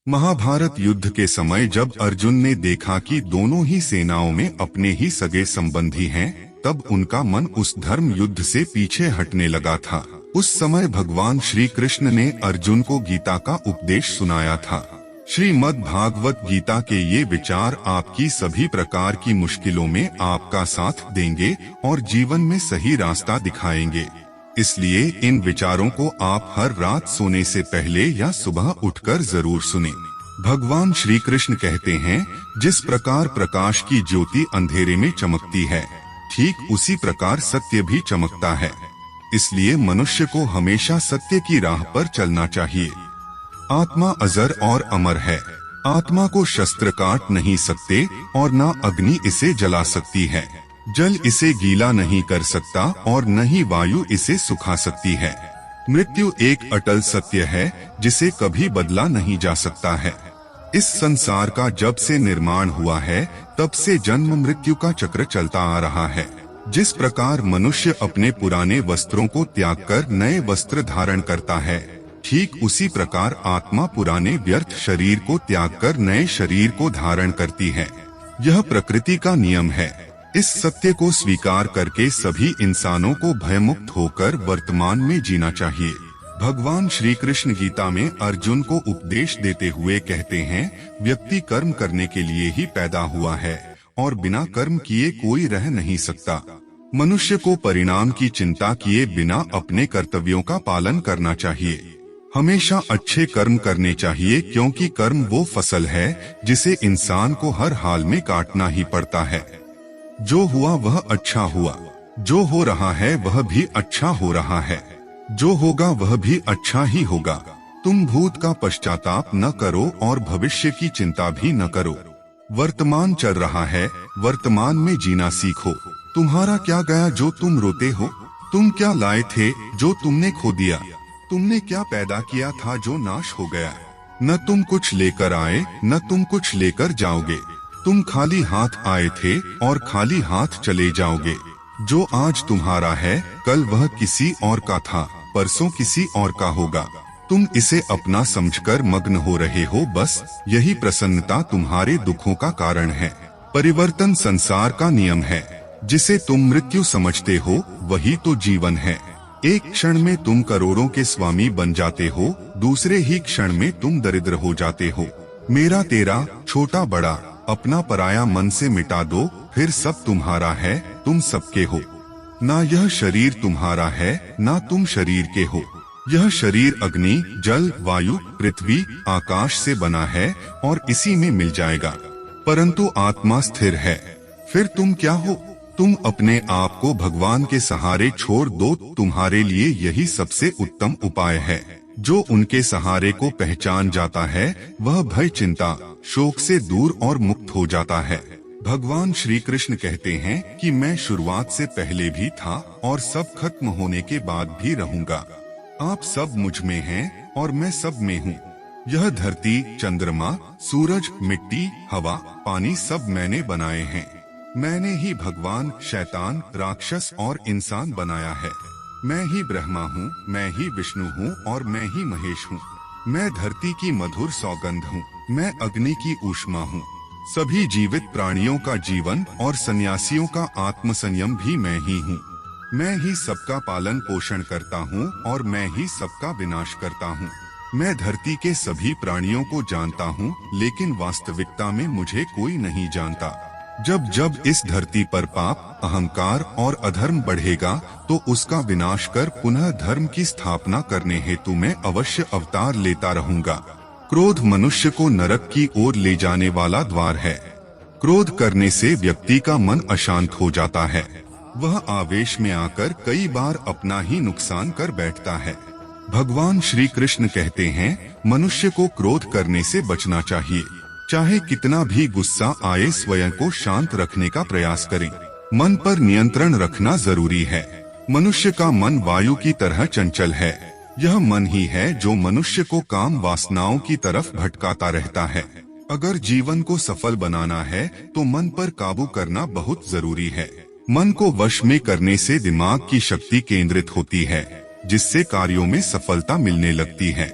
महाभारत युद्ध के समय जब अर्जुन ने देखा कि दोनों ही सेनाओं में अपने ही सगे संबंधी हैं, तब उनका मन उस धर्म युद्ध से पीछे हटने लगा था। उस समय भगवान श्री कृष्ण ने अर्जुन को गीता का उपदेश सुनाया था। श्रीमद् भागवत गीता के ये विचार आपकी सभी प्रकार की मुश्किलों में आपका साथ देंगे और जीवन में सही रास्ता दिखाएंगे। इसलिए इन विचारों को आप हर रात सोने से पहले या सुबह उठकर जरूर सुनें। भगवान श्री कृष्ण कहते हैं, जिस प्रकार प्रकाश की ज्योति अंधेरे में चमकती है, ठीक उसी प्रकार सत्य भी चमकता है। इसलिए मनुष्य को हमेशा सत्य की राह पर चलना चाहिए। आत्मा अजर और अमर है। आत्मा को शस्त्र काट नहीं सकते और न अग्नि इसे जला सकती है। जल इसे गीला नहीं कर सकता और न ही वायु इसे सुखा सकती है। मृत्यु एक अटल सत्य है जिसे कभी बदला नहीं जा सकता है। इस संसार का जब से निर्माण हुआ है तब से जन्म मृत्यु का चक्र चलता आ रहा है। जिस प्रकार मनुष्य अपने पुराने वस्त्रों को त्याग कर नए वस्त्र धारण करता है, ठीक उसी प्रकार आत्मा पुराने व्यर्थ शरीर को त्याग कर नए शरीर को धारण करती है। यह प्रकृति का नियम है। इस सत्य को स्वीकार करके सभी इंसानों को भयमुक्त होकर वर्तमान में जीना चाहिए। भगवान श्री कृष्ण गीता में अर्जुन को उपदेश देते हुए कहते हैं, व्यक्ति कर्म करने के लिए ही पैदा हुआ है और बिना कर्म किए कोई रह नहीं सकता। मनुष्य को परिणाम की चिंता किए बिना अपने कर्तव्यों का पालन करना चाहिए। हमेशा अच्छे कर्म करने चाहिए, क्योंकि कर्म वो फसल है जिसे इंसान को हर हाल में काटना ही पड़ता है। जो हुआ वह अच्छा हुआ, जो हो रहा है वह भी अच्छा हो रहा है, जो होगा वह भी अच्छा ही होगा। तुम भूत का पश्चाताप न करो और भविष्य की चिंता भी न करो। वर्तमान चल रहा है, वर्तमान में जीना सीखो। तुम्हारा क्या गया जो तुम रोते हो? तुम क्या लाए थे जो तुमने खो दिया? तुमने क्या पैदा किया था जो नाश हो गया? न तुम कुछ लेकर आए, न तुम कुछ लेकर जाओगे। तुम खाली हाथ आए थे और खाली हाथ चले जाओगे। जो आज तुम्हारा है कल वह किसी और का था, परसों किसी और का होगा। तुम इसे अपना समझकर मग्न हो रहे हो, बस यही प्रसन्नता तुम्हारे दुखों का कारण है। परिवर्तन संसार का नियम है। जिसे तुम मृत्यु समझते हो वही तो जीवन है। एक क्षण में तुम करोड़ों के स्वामी बन जाते हो, दूसरे ही क्षण में तुम दरिद्र हो जाते हो। मेरा तेरा, छोटा बड़ा, अपना पराया मन से मिटा दो, फिर सब तुम्हारा है, तुम सबके हो। ना यह शरीर तुम्हारा है, ना तुम शरीर के हो। यह शरीर अग्नि, जल, वायु, पृथ्वी, आकाश से बना है और इसी में मिल जाएगा। परंतु आत्मा स्थिर है। फिर तुम क्या हो? तुम अपने आप को भगवान के सहारे छोड़ दो। तुम्हारे लिए यही सबसे उत्तम उपाय है। जो उनके सहारे को पहचान जाता है वह भय, चिंता, शोक से दूर और मुक्त हो जाता है। भगवान श्री कृष्ण कहते हैं कि मैं शुरुआत से पहले भी था और सब खत्म होने के बाद भी रहूंगा। आप सब मुझ में हैं और मैं सब में हूँ। यह धरती, चंद्रमा, सूरज, मिट्टी, हवा, पानी सब मैंने बनाए हैं। मैंने ही भगवान, शैतान, राक्षस और इंसान बनाया है। मैं ही ब्रह्मा हूँ, मैं ही विष्णु हूँ और मैं ही महेश हूँ। मैं धरती की मधुर सौगंध हूँ, मैं अग्नि की ऊष्मा हूँ। सभी जीवित प्राणियों का जीवन और सन्यासियों का आत्म संयम भी मैं ही हूँ। मैं ही सबका पालन पोषण करता हूँ और मैं ही सबका विनाश करता हूँ। मैं धरती के सभी प्राणियों को जानता हूँ, लेकिन वास्तविकता में मुझे कोई नहीं जानता। जब जब इस धरती पर पाप, अहंकार और अधर्म बढ़ेगा तो उसका विनाश कर पुनः धर्म की स्थापना करने हेतु मैं अवश्य अवतार लेता रहूंगा। क्रोध मनुष्य को नरक की ओर ले जाने वाला द्वार है। क्रोध करने से व्यक्ति का मन अशांत हो जाता है। वह आवेश में आकर कई बार अपना ही नुकसान कर बैठता है। भगवान श्री कृष्ण कहते हैं, मनुष्य को क्रोध करने से बचना चाहिए। चाहे कितना भी गुस्सा आए, स्वयं को शांत रखने का प्रयास करें। मन पर नियंत्रण रखना जरूरी है। मनुष्य का मन वायु की तरह चंचल है। यह मन ही है जो मनुष्य को काम वासनाओं की तरफ भटकाता रहता है। अगर जीवन को सफल बनाना है तो मन पर काबू करना बहुत जरूरी है। मन को वश में करने से दिमाग की शक्ति केंद्रित होती है, जिससे कार्यों में सफलता मिलने लगती है।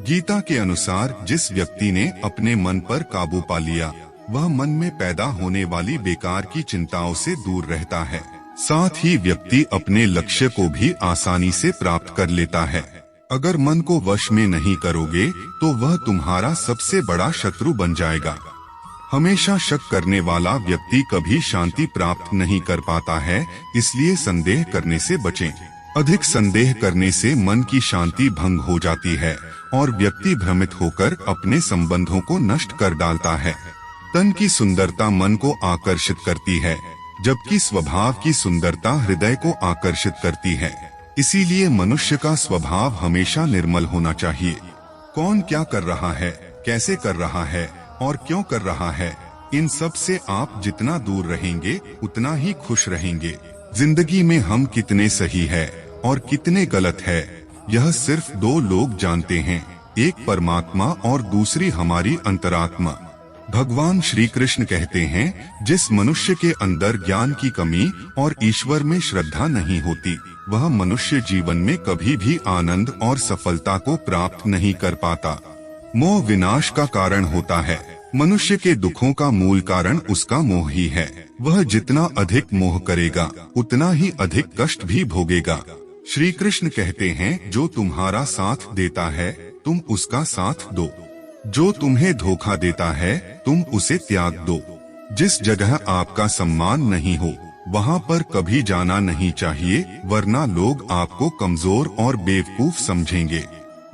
गीता के अनुसार जिस व्यक्ति ने अपने मन पर काबू पा लिया, वह मन में पैदा होने वाली बेकार की चिंताओं से दूर रहता है। साथ ही व्यक्ति अपने लक्ष्य को भी आसानी से प्राप्त कर लेता है। अगर मन को वश में नहीं करोगे तो वह तुम्हारा सबसे बड़ा शत्रु बन जाएगा। हमेशा शक करने वाला व्यक्ति कभी शांति प्राप्त नहीं कर पाता है, इसलिए संदेह करने से बचें। अधिक संदेह करने से मन की शांति भंग हो जाती है और व्यक्ति भ्रमित होकर अपने संबंधों को नष्ट कर डालता है। तन की सुंदरता मन को आकर्षित करती है, जबकि स्वभाव की सुंदरता हृदय को आकर्षित करती है। इसीलिए मनुष्य का स्वभाव हमेशा निर्मल होना चाहिए। कौन क्या कर रहा है, कैसे कर रहा है और क्यों कर रहा है, इन सब से आप जितना दूर रहेंगे उतना ही खुश रहेंगे। जिंदगी में हम कितने सही है और कितने गलत है, यह सिर्फ दो लोग जानते हैं, एक परमात्मा और दूसरी हमारी अंतरात्मा। भगवान श्री कृष्ण कहते हैं, जिस मनुष्य के अंदर ज्ञान की कमी और ईश्वर में श्रद्धा नहीं होती, वह मनुष्य जीवन में कभी भी आनंद और सफलता को प्राप्त नहीं कर पाता। मोह विनाश का कारण होता है। मनुष्य के दुखों का मूल कारण उसका मोह ही है। वह जितना अधिक मोह करेगा उतना ही अधिक कष्ट भी भोगेगा। श्री कृष्ण कहते हैं, जो तुम्हारा साथ देता है तुम उसका साथ दो, जो तुम्हें धोखा देता है तुम उसे त्याग दो। जिस जगह आपका सम्मान नहीं हो वहाँ पर कभी जाना नहीं चाहिए, वरना लोग आपको कमजोर और बेवकूफ समझेंगे।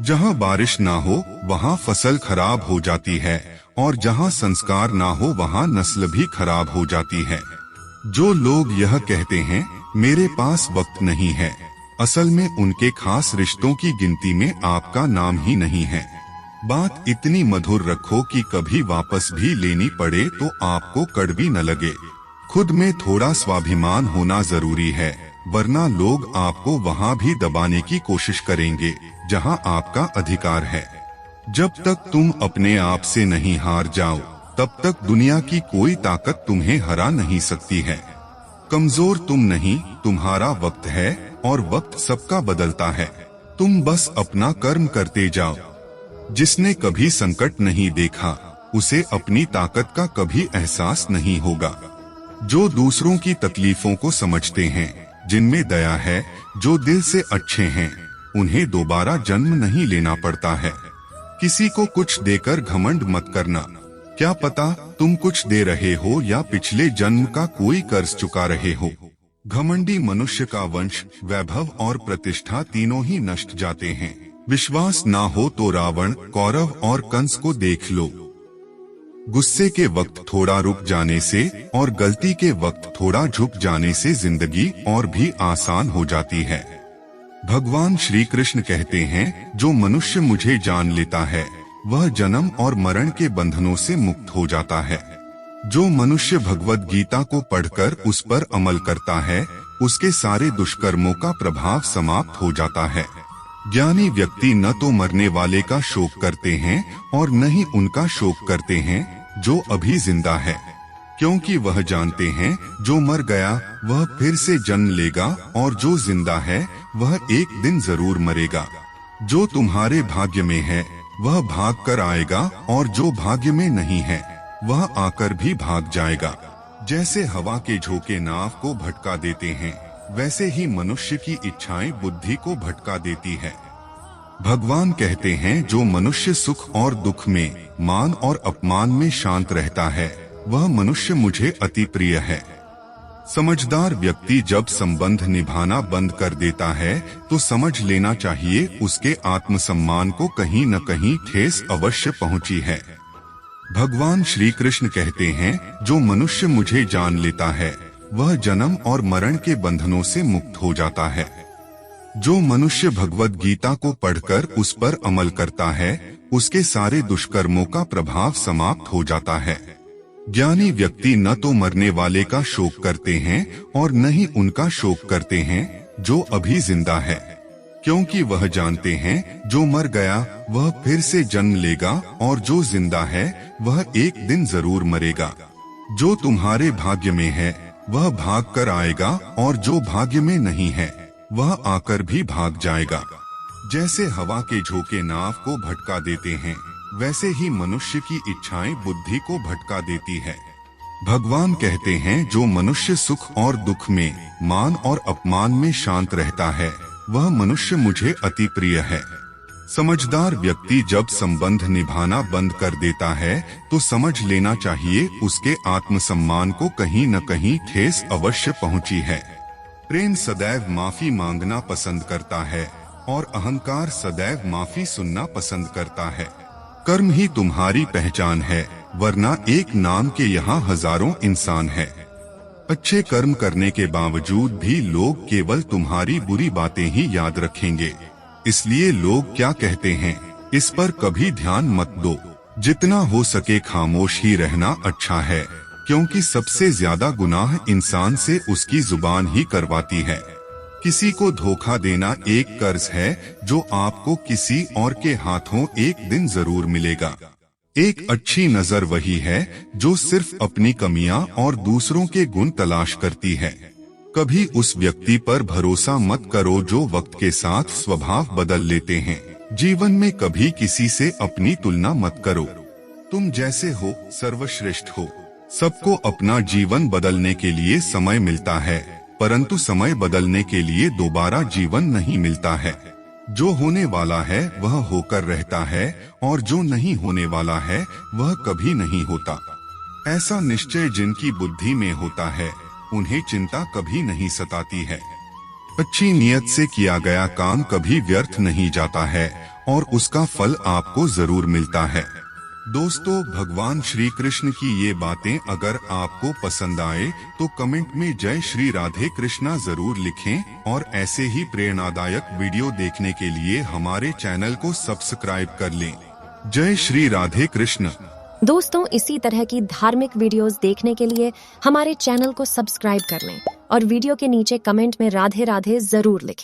जहाँ बारिश ना हो वहाँ फसल खराब हो जाती है और जहाँ संस्कार ना हो वहाँ नस्ल भी खराब हो जाती है। जो लोग यह कहते हैं मेरे पास वक्त नहीं है, असल में उनके खास रिश्तों की गिनती में आपका नाम ही नहीं है। बात इतनी मधुर रखो कि कभी वापस भी लेनी पड़े तो आपको कड़वी न लगे। खुद में थोड़ा स्वाभिमान होना जरूरी है, वरना लोग आपको वहाँ भी दबाने की कोशिश करेंगे जहाँ आपका अधिकार है। जब तक तुम अपने आप से नहीं हार जाओ तब तक दुनिया की कोई ताकत तुम्हें हरा नहीं सकती है। कमजोर तुम नहीं, तुम्हारा वक्त है और वक्त सबका बदलता है। तुम बस अपना कर्म करते जाओ। जिसने कभी संकट नहीं देखा उसे अपनी ताकत का कभी एहसास नहीं होगा। जो दूसरों की तकलीफों को समझते हैं, जिनमें दया है, जो दिल से अच्छे हैं, उन्हें दोबारा जन्म नहीं लेना पड़ता है। किसी को कुछ देकर घमंड मत करना। क्या पता तुम कुछ दे रहे हो या पिछले जन्म का कोई कर्ज चुका रहे हो। घमंडी मनुष्य का वंश, वैभव और प्रतिष्ठा तीनों ही नष्ट जाते हैं। विश्वास ना हो तो रावण, कौरव और कंस को देख लो। गुस्से के वक्त थोड़ा रुक जाने से और गलती के वक्त थोड़ा झुक जाने से जिंदगी और भी आसान हो जाती है। भगवान श्री कृष्ण कहते हैं, जो मनुष्य मुझे जान लेता है वह जन्म और मरण के बंधनों से मुक्त हो जाता है। जो मनुष्य भगवद गीता को पढ़कर उस पर अमल करता है उसके सारे दुष्कर्मों का प्रभाव समाप्त हो जाता है। ज्ञानी व्यक्ति न तो मरने वाले का शोक करते हैं और न ही उनका शोक करते हैं जो अभी जिंदा है, क्योंकि वह जानते हैं जो मर गया वह फिर से जन्म लेगा और जो जिंदा है वह एक दिन जरूर मरेगा। जो तुम्हारे भाग्य में है वह भाग कर आएगा और जो भाग्य में नहीं है वह आकर भी भाग जाएगा। जैसे हवा के झोंके नाव को भटका देते हैं, वैसे ही मनुष्य की इच्छाएं बुद्धि को भटका देती है। भगवान कहते हैं, जो मनुष्य सुख और दुख में, मान और अपमान में शांत रहता है वह मनुष्य मुझे अति प्रिय है। समझदार व्यक्ति जब संबंध निभाना बंद कर देता है तो समझ लेना चाहिए उसके आत्मसम्मान को कहीं न कहीं ठेस अवश्य पहुंची है। भगवान श्री कृष्ण कहते हैं, जो मनुष्य मुझे जान लेता है वह जन्म और मरण के बंधनों से मुक्त हो जाता है। जो मनुष्य भगवद गीता को पढ़कर उस पर अमल करता है उसके सारे दुष्कर्मों का प्रभाव समाप्त हो जाता है। ज्ञानी व्यक्ति न तो मरने वाले का शोक करते हैं और न ही उनका शोक करते हैं जो अभी जिंदा है, क्योंकि वह जानते हैं जो मर गया वह फिर से जन्म लेगा और जो जिंदा है वह एक दिन जरूर मरेगा। जो तुम्हारे भाग्य में है वह भाग कर आएगा और जो भाग्य में नहीं है वह आकर भी भाग जाएगा। जैसे हवा के झोंके नाव को भटका देते हैं, वैसे ही मनुष्य की इच्छाएं बुद्धि को भटका देती है। भगवान कहते हैं, जो मनुष्य सुख और दुख में, मान और अपमान में शांत रहता है, वह मनुष्य मुझे अति प्रिय है। समझदार व्यक्ति जब संबंध निभाना बंद कर देता है, तो समझ लेना चाहिए उसके आत्मसम्मान को कहीं न कहीं ठेस अवश्य पहुंची है। प्रेम सदैव माफी मांगना पसंद करता है और अहंकार सदैव माफी सुनना पसंद करता है। कर्म ही तुम्हारी पहचान है, वरना एक नाम के यहाँ हजारों इंसान है। अच्छे कर्म करने के बावजूद भी लोग केवल तुम्हारी बुरी बातें ही याद रखेंगे। इसलिए लोग क्या कहते हैं, इस पर कभी ध्यान मत दो। जितना हो सके खामोश ही रहना अच्छा है, क्योंकि सबसे ज्यादा गुनाह इंसान से उसकी जुबान ही करवाती है। किसी को धोखा देना एक कर्ज है जो आपको किसी और के हाथों एक दिन जरूर मिलेगा। एक अच्छी नजर वही है जो सिर्फ अपनी कमियां और दूसरों के गुण तलाश करती है। कभी उस व्यक्ति पर भरोसा मत करो जो वक्त के साथ स्वभाव बदल लेते हैं। जीवन में कभी किसी से अपनी तुलना मत करो। तुम जैसे हो सर्वश्रेष्ठ हो। सबको अपना जीवन बदलने के लिए समय मिलता है, परंतु समय बदलने के लिए दोबारा जीवन नहीं मिलता है। जो होने वाला है वह होकर रहता है, और जो नहीं होने वाला है वह कभी नहीं होता। ऐसा निश्चय जिनकी बुद्धि में होता है, उन्हें चिंता कभी नहीं सताती है। अच्छी नियत से किया गया काम कभी व्यर्थ नहीं जाता है, और उसका फल आपको जरूर मिलता है। दोस्तों, भगवान श्री कृष्ण की ये बातें अगर आपको पसंद आए तो कमेंट में जय श्री राधे कृष्णा जरूर लिखें, और ऐसे ही प्रेरणादायक वीडियो देखने के लिए हमारे चैनल को सब्सक्राइब कर लें। जय श्री राधे कृष्ण। दोस्तों, इसी तरह की धार्मिक वीडियोस देखने के लिए हमारे चैनल को सब्सक्राइब कर लें और वीडियो के नीचे कमेंट में राधे राधे जरूर लिखें।